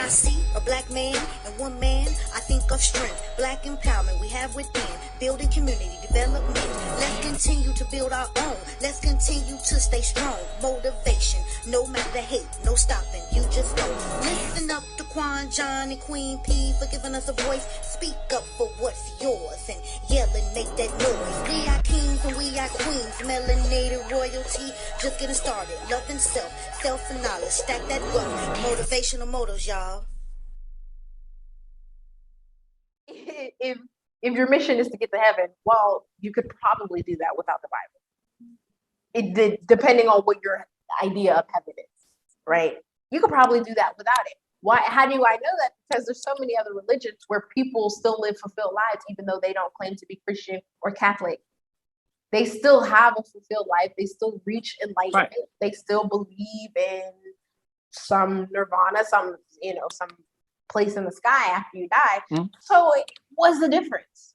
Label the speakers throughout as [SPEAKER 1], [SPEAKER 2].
[SPEAKER 1] I see a black man and one man, I think of strength, black empowerment we have within, building community development. Let's continue to build our own. Let's continue to stay strong. Motivation, no matter the hate, no stopping. You just know. Listen up to Quan, John, and Queen P for giving us a voice. Speak up for what's yours and yell and make that noise. We are kings and we are queens. Melanated royalty, just getting started. Loving self, self and knowledge. Stack that wealth. Motivational motors, y'all.
[SPEAKER 2] If your mission is to get to heaven, well, you could probably do that without the Bible. Depending on what your idea of heaven is, right? You could probably do that without it. Why? How do I know that? Because there's so many other religions where people still live fulfilled lives, even though they don't claim to be Christian or Catholic. They still have a fulfilled life. They still reach enlightenment. Right. They still believe in some nirvana, some place in the sky after you die. Mm-hmm. So what's the difference?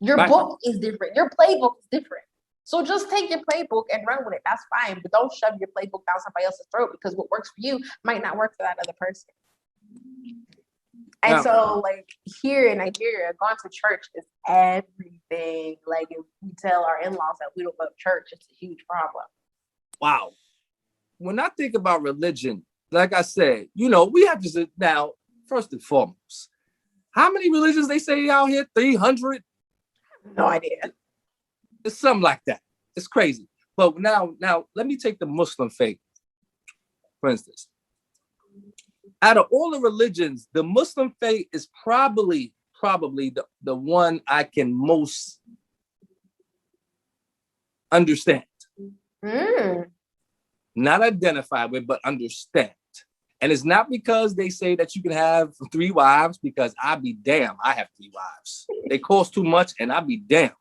[SPEAKER 2] Your book is different. Your playbook is different. So just take your playbook and run with it. That's fine. But don't shove your playbook down somebody else's throat, because what works for you might not work for that other person. And so like here in Nigeria, going to church is everything. Like if we tell our in-laws that we don't go to church, it's a huge problem.
[SPEAKER 3] Wow. When I think about religion, like I said, we have to sit now, first and foremost, how many religions they say out here? 300?
[SPEAKER 2] No idea.
[SPEAKER 3] It's something like that. It's crazy. But now let me take the Muslim faith, for instance. Out of all the religions, the Muslim faith is probably the one I can most understand. Not identify with, but understand. And it's not because they say that you can have 3 wives, because I be damn, I have 3 wives. They cost too much, and I be damn.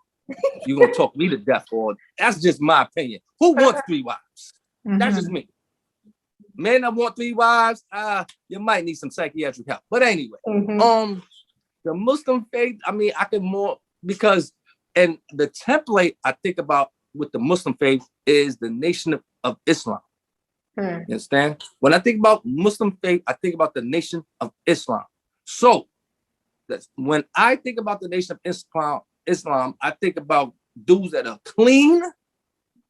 [SPEAKER 3] You're going to talk me to death for it. That's just my opinion. Who wants 3 wives? Mm-hmm. That's just me. Men that want 3 wives, you might need some psychiatric help. But anyway, the Muslim faith, I can more, because, and the template I think about with the Muslim faith is the Nation of Islam. You understand? When I think about Muslim faith, I think about the Nation of Islam. So when I think about the Nation of Islam, I think about dudes that are clean,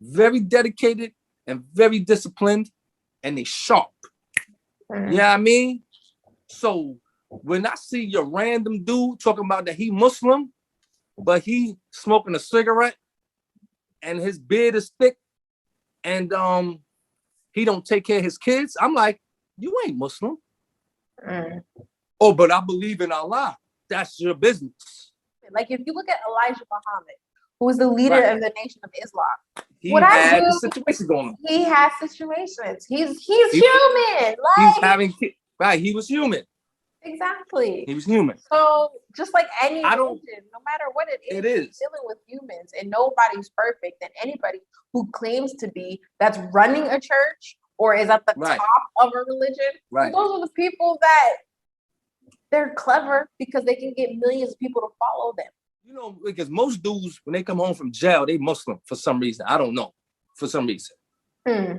[SPEAKER 3] very dedicated, and very disciplined, and they sharp. You know what I mean? So when I see your random dude talking about that he Muslim, but he smoking a cigarette and his beard is thick, and he don't take care of his kids, I'm like, you ain't Muslim. Oh, but I believe in Allah. That's your business.
[SPEAKER 2] Like if you look at Elijah Muhammad, who is the leader of the Nation of Islam,
[SPEAKER 3] he had a situation going on.
[SPEAKER 2] He has situations. He's human.
[SPEAKER 3] He was human.
[SPEAKER 2] Exactly.
[SPEAKER 3] He was human.
[SPEAKER 2] So just like any religion, no matter what it is dealing with humans, and nobody's perfect. And anybody who claims to be, that's running a church or is at the top of a religion, those are the people that they're clever because they can get millions of people to follow them.
[SPEAKER 3] Because most dudes, when they come home from jail, they Muslim for some reason. I don't know. For some reason.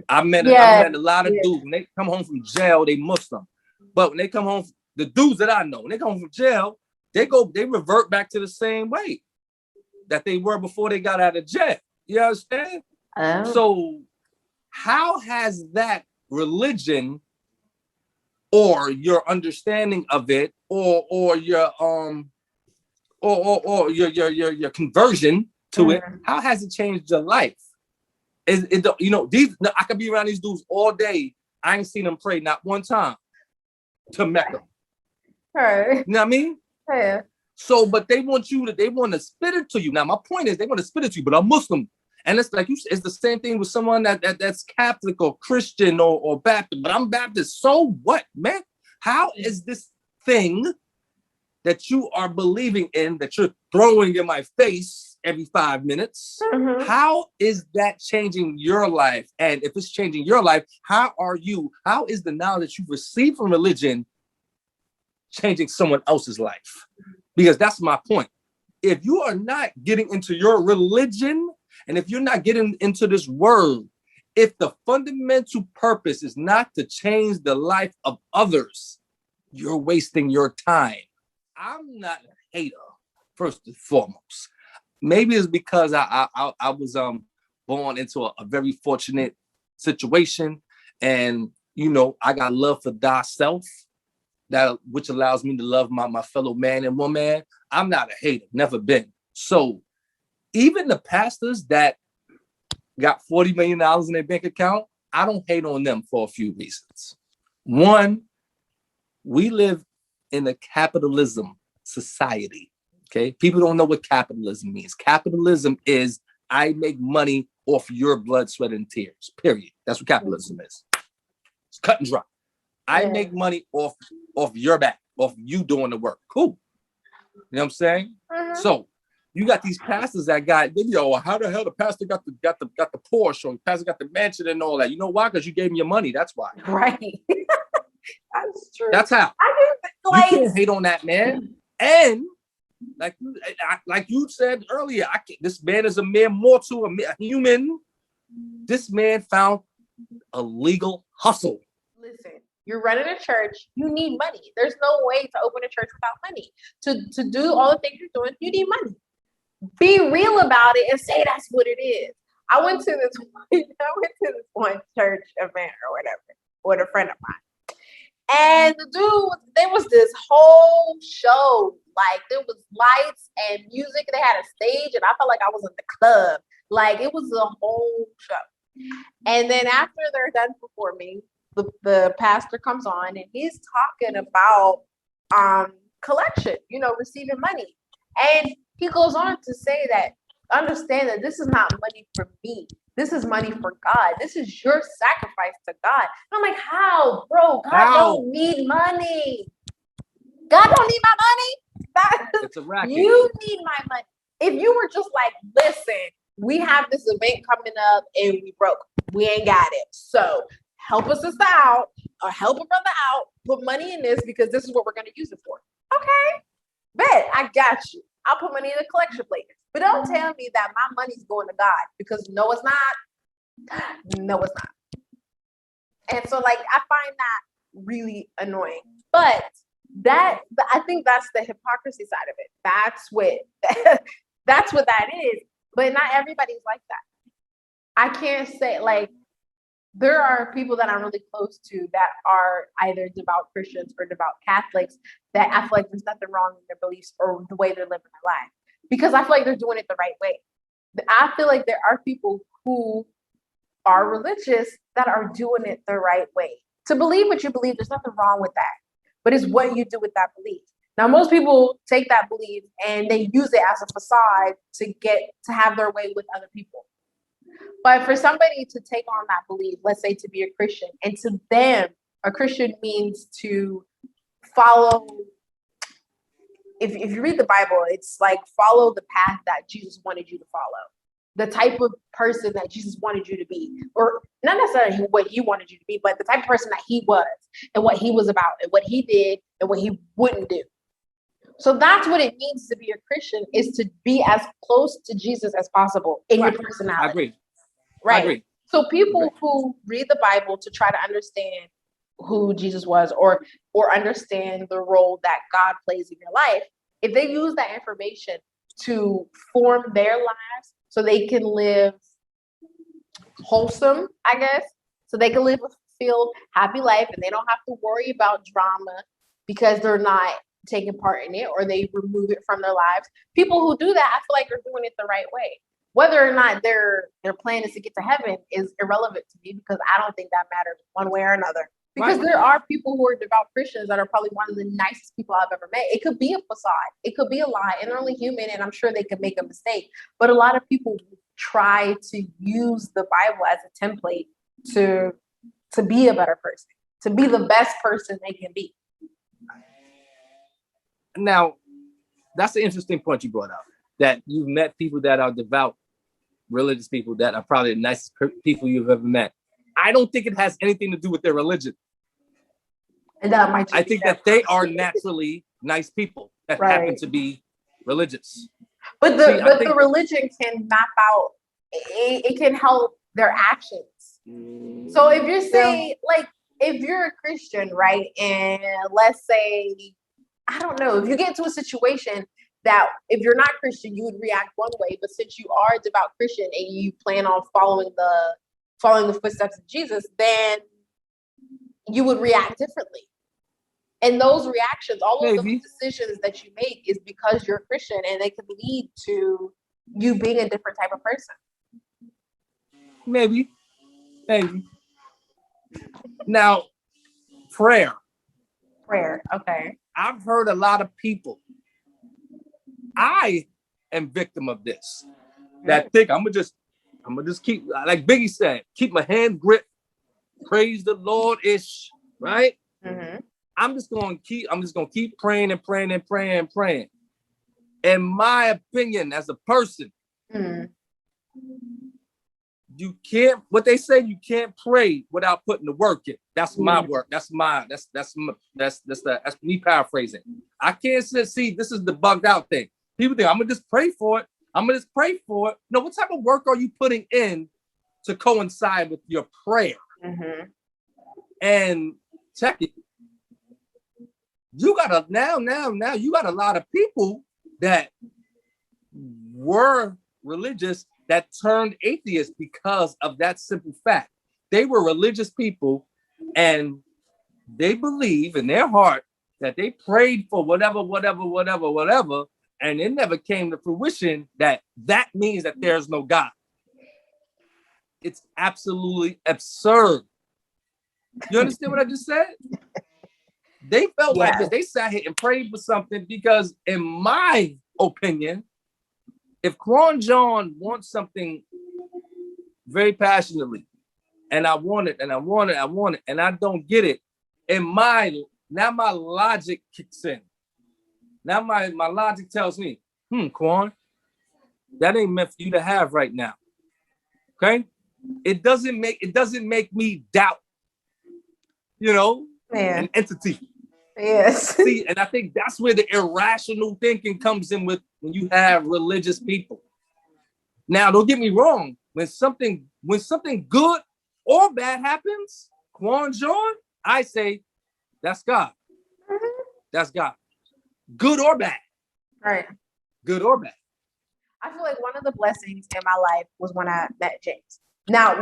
[SPEAKER 3] I met a lot of dudes, when they come home from jail, they Muslim. But when they come home, the dudes that I know, when they come home from jail, they revert back to the same way that they were before they got out of jail. You understand? So how has that religion or your understanding of it or your your conversion to it, how has it changed your life? I could be around these dudes all day. I ain't seen them pray not one time to Mecca. You know what I mean?
[SPEAKER 2] Yeah.
[SPEAKER 3] So, but they want to spit it to you. Now, my point is they want to spit it to you, but I'm Muslim. And it's like it's the same thing with someone that's Catholic or Christian or Baptist, but I'm Baptist. So what, man? How is this thing that you are believing in, that you're throwing in my face every 5 minutes, how is that changing your life? And if it's changing your life, how is the knowledge that you've received from religion changing someone else's life? Because that's my point. If you are not getting into your religion, and if you're not getting into this world, if the fundamental purpose is not to change the life of others, you're wasting your time. I'm not a hater, first and foremost. Maybe it's because I was born into a very fortunate situation, and I got love for thyself, which allows me to love my fellow man and woman. I'm not a hater, never been. So even the pastors that got $40 million in their bank account, I don't hate on them for a few reasons. One, we live in a capitalism society. Okay. People don't know what capitalism means. Capitalism is I make money off your blood, sweat, and tears. Period. That's what capitalism is. It's cut and dry. I make money off your back, off you doing the work. Cool. You know what I'm saying? So you got these pastors that got, how the hell the pastor got the Porsche, or the pastor got the mansion and all that? You know why? Because you gave him your money. That's why.
[SPEAKER 2] Right. That's true.
[SPEAKER 3] That's how. You can't hate on that, man. And like you said earlier, this man is a mere mortal, a human. This man found a legal hustle.
[SPEAKER 2] Listen, you're running a church, you need money. There's no way to open a church without money. To do all the things you're doing, you need money. Be real about it and say that's what it is. I went to this one church event or whatever with a friend of mine. And the dude, there was this whole show. Like, there was lights and music. They had a stage, and I felt like I was in the club. Like, it was a whole show. And then after they're done performing, the pastor comes on, and he's talking about collection, receiving money. And he goes on to say that, understand that this is not money for me. This is money for God. This is your sacrifice to God. And I'm like, how, bro? God don't need money. God don't need my money.
[SPEAKER 3] It's a racket.
[SPEAKER 2] You need my money. If you were just like, listen, we have this event coming up and we broke. We ain't got it. So help us out or help a brother out. Put money in this because this is what we're going to use it for. Okay. Bet, I got you. I'll put money in the collection plate. But don't tell me that my money's going to God, because no, it's not. No, it's not. And so, like, I find that really annoying. But I think that's the hypocrisy side of it. That's what that is. But not everybody's like that. I can't say, like, there are people that I'm really close to that are either devout Christians or devout Catholics that I feel like there's nothing wrong in their beliefs or the way they're living their life, because I feel like they're doing it the right way. I feel like there are people who are religious that are doing it the right way. To believe what you believe, there's nothing wrong with that, but it's what you do with that belief. Now, most people take that belief and they use it as a facade to have their way with other people. But for somebody to take on that belief, let's say to be a Christian, and to them, a Christian means to follow. If you read the Bible, it's like follow the path that Jesus wanted you to follow. The type of person that Jesus wanted you to be, or not necessarily what he wanted you to be, but the type of person that he was and what he was about and what he did and what he wouldn't do. So that's what it means to be a Christian, is to be as close to Jesus as possible in your personality.
[SPEAKER 3] I agree.
[SPEAKER 2] Right.
[SPEAKER 3] I agree.
[SPEAKER 2] So people who read the Bible to try to understand who Jesus was or understand the role that God plays in your life, if they use that information to form their lives so they can live wholesome, I guess, so they can live a fulfilled, happy life, and they don't have to worry about drama because they're not taking part in it or they remove it from their lives. People who do that, I feel like, are doing it the right way. Whether or not their plan is to get to heaven is irrelevant to me, because I don't think that matters one way or another. Because there are people who are devout Christians that are probably one of the nicest people I've ever met. It could be a facade. It could be a lie. And they're only human, and I'm sure they could make a mistake. But a lot of people try to use the Bible as a template to be a better person, to be the best person they can be.
[SPEAKER 3] Now, that's an interesting point you brought up, that you've met people that are devout, religious people that are probably the nicest people you've ever met. I don't think it has anything to do with their religion.
[SPEAKER 2] And that might
[SPEAKER 3] I think that they are naturally nice people that happen to be religious.
[SPEAKER 2] But the religion can map out, it can help their actions. So if you're saying, like, if you're a Christian, right, and let's say, I don't know, if you get into a situation that if you're not Christian, you would react one way, but since you are a devout Christian and you plan on following the footsteps of Jesus, then you would react differently. And those reactions, all of those decisions that you make is because you're a Christian, and they can lead to you being a different type of person.
[SPEAKER 3] Maybe. Now, prayer.
[SPEAKER 2] Okay.
[SPEAKER 3] I've heard a lot of people. I am victim of this. That think I'm gonna just keep, like Biggie said, keep my hand gripped, praise the Lord ish, right?
[SPEAKER 2] Mm-hmm.
[SPEAKER 3] I'm just gonna keep praying and praying and praying and praying. In my opinion, as a person, you can't. What they say, you can't pray without putting the work in. That's my work. That's me paraphrasing. I can't see. This is the bugged out thing. People think I'm gonna just pray for it. No, what type of work are you putting in to coincide with your prayer?
[SPEAKER 2] Mm-hmm.
[SPEAKER 3] And check it. You got now you got a lot of people that were religious that turned atheist because of that simple fact. They were religious people and they believe in their heart that they prayed for whatever, and it never came to fruition that means that there's no God. It's absolutely absurd. You understand what I just said? They felt like this. They sat here and prayed for something because, in my opinion, if Quan John wants something very passionately, and I want it, and I don't get it, now my logic kicks in. Now my logic tells me, Quan, that ain't meant for you to have right now. Okay? It doesn't make me doubt, an entity.
[SPEAKER 2] Yes.
[SPEAKER 3] See, and I think that's where the irrational thinking comes in with when you have religious people. Now, don't get me wrong. When something good or bad happens, Quan John, I say, that's God.
[SPEAKER 2] Mm-hmm.
[SPEAKER 3] That's God. Good or bad.
[SPEAKER 2] Right.
[SPEAKER 3] Good or bad.
[SPEAKER 2] I feel like one of the blessings in my life was when I met James. Now,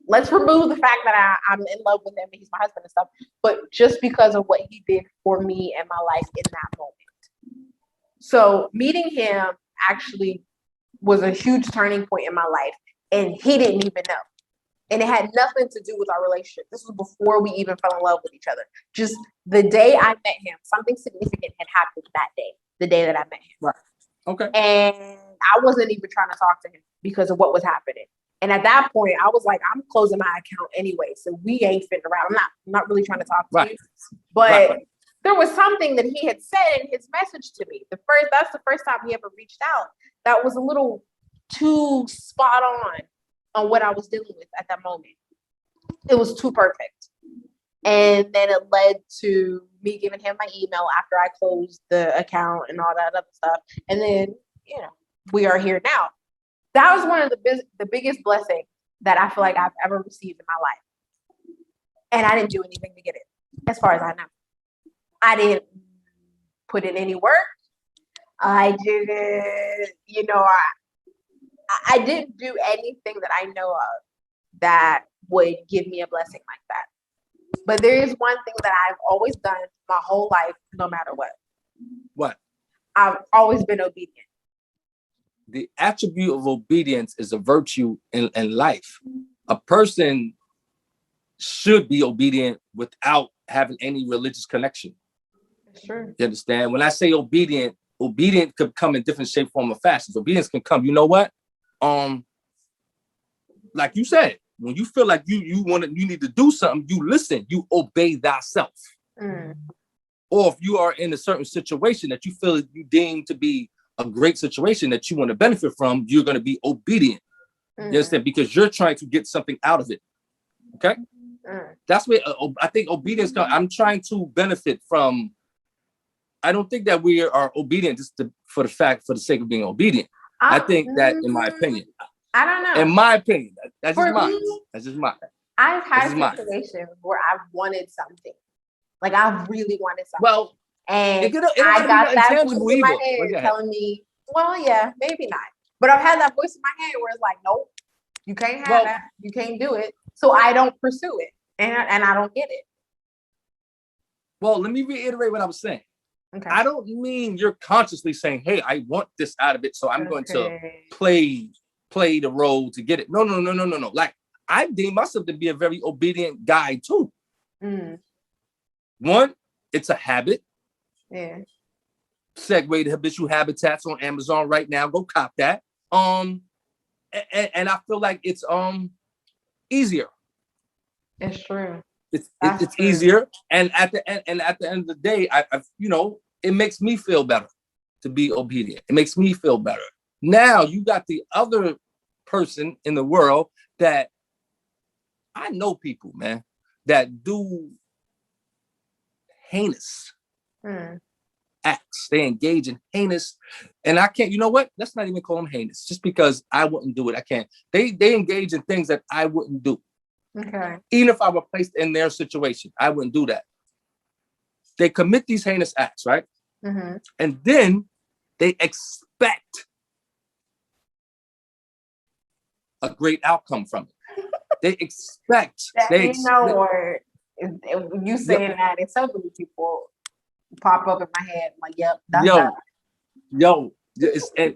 [SPEAKER 2] let's remove the fact that I'm in love with him and he's my husband and stuff, but just because of what he did for me and my life in that moment. So meeting him actually was a huge turning point in my life, and he didn't even know. And it had nothing to do with our relationship. This was before we even fell in love with each other. Just the day I met him, something significant had happened that day, the day that I met him.
[SPEAKER 3] Right. Okay.
[SPEAKER 2] And I wasn't even trying to talk to him because of what was happening. And at that point, I was like, I'm closing my account anyway, so we ain't fitting around. I'm not really trying to talk to you. But there was something that he had said in his message to me. That's the first time he ever reached out. That was a little too spot on what I was dealing with at that moment. It was too perfect. And then it led to me giving him my email after I closed the account and all that other stuff. And then, we are here now. That was one of the biggest blessings that I feel like I've ever received in my life. And I didn't do anything to get it, as far as I know. I didn't put in any work. I didn't, I didn't do anything that I know of that would give me a blessing like that. But there is one thing that I've always done my whole life, no matter what.
[SPEAKER 3] What?
[SPEAKER 2] I've always been obedient.
[SPEAKER 3] The attribute of obedience is a virtue in life. A person should be obedient without having any religious connection.
[SPEAKER 2] Sure.
[SPEAKER 3] You understand? When I say obedient could come in different shape, form, or fashions. Obedience can come, you know what? Like you said, when you feel like you need to do something, you listen, you obey thyself. Or if you are in a certain situation that you feel you deem to be a great situation that you want to benefit from, you're going to be obedient. You understand? Because you're trying to get something out of it. Okay? That's where I think obedience comes. I'm trying to benefit from. I don't think that we are obedient just for the sake of being obedient. I think that, in my opinion,
[SPEAKER 2] I don't know.
[SPEAKER 3] In my opinion, that's just mine. That's just mine.
[SPEAKER 2] I've
[SPEAKER 3] This
[SPEAKER 2] had
[SPEAKER 3] is mine.
[SPEAKER 2] situations where I've wanted something. Like I really wanted something.
[SPEAKER 3] Well,
[SPEAKER 2] And
[SPEAKER 3] it don't
[SPEAKER 2] I
[SPEAKER 3] have to be
[SPEAKER 2] got
[SPEAKER 3] nothing
[SPEAKER 2] that voice
[SPEAKER 3] tangible
[SPEAKER 2] in my
[SPEAKER 3] either. But
[SPEAKER 2] head
[SPEAKER 3] go ahead.
[SPEAKER 2] telling me, well, yeah, maybe not. But I've had that voice in my head where it's like, nope, you can't have that. You can't do it. So I don't pursue it. And I don't get it.
[SPEAKER 3] Well, let me reiterate what I was saying.
[SPEAKER 2] Okay.
[SPEAKER 3] I don't mean you're consciously saying, hey, I want this out of it, so I'm going to play the role to get it. No. Like, I deem myself to be a very obedient guy too. One, it's a habit.
[SPEAKER 2] Yeah.
[SPEAKER 3] Segue to habitual habitats on Amazon right now. Go cop that. And I feel like it's easier.
[SPEAKER 2] It's true.
[SPEAKER 3] It's
[SPEAKER 2] True.
[SPEAKER 3] easier. And at the end of the day, I it makes me feel better to be obedient. It makes me feel better. Now you got the other person in the world that I know people, man, that do heinous acts. They engage in heinous, and I can't, you know what? Let's not even call them heinous, just because I wouldn't do it. I can't. They engage in things that I wouldn't do.
[SPEAKER 2] Okay.
[SPEAKER 3] Even if I were placed in their situation, I wouldn't do that. They commit these heinous acts, right? And then they expect a great outcome from it. They expect.
[SPEAKER 2] When you saying that, it's so many people pop up in my head. I'm like, yep, that's that.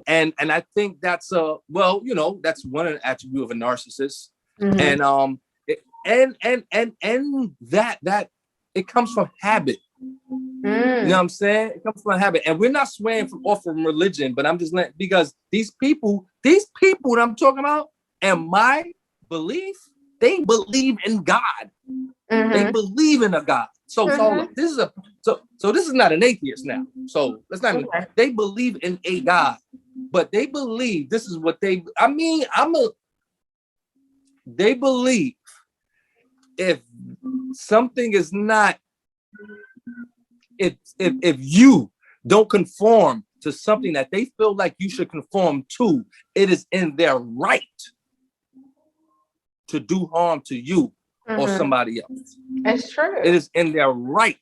[SPEAKER 3] And I think that's that's one of the attributes of a narcissist. And that it comes from habit. You know what I'm saying? It comes from a habit. And we're not swaying off from religion, but I'm just letting, because these people that I'm talking about, and my belief, they believe in God. They believe in a God. So this is not an atheist now. So let's not. They believe in a God, but they believe this is what they. They believe if something is not, if you don't conform to something that they feel like you should conform to, it is in their right to do harm to you or somebody else.
[SPEAKER 2] It's true.
[SPEAKER 3] It is in their right.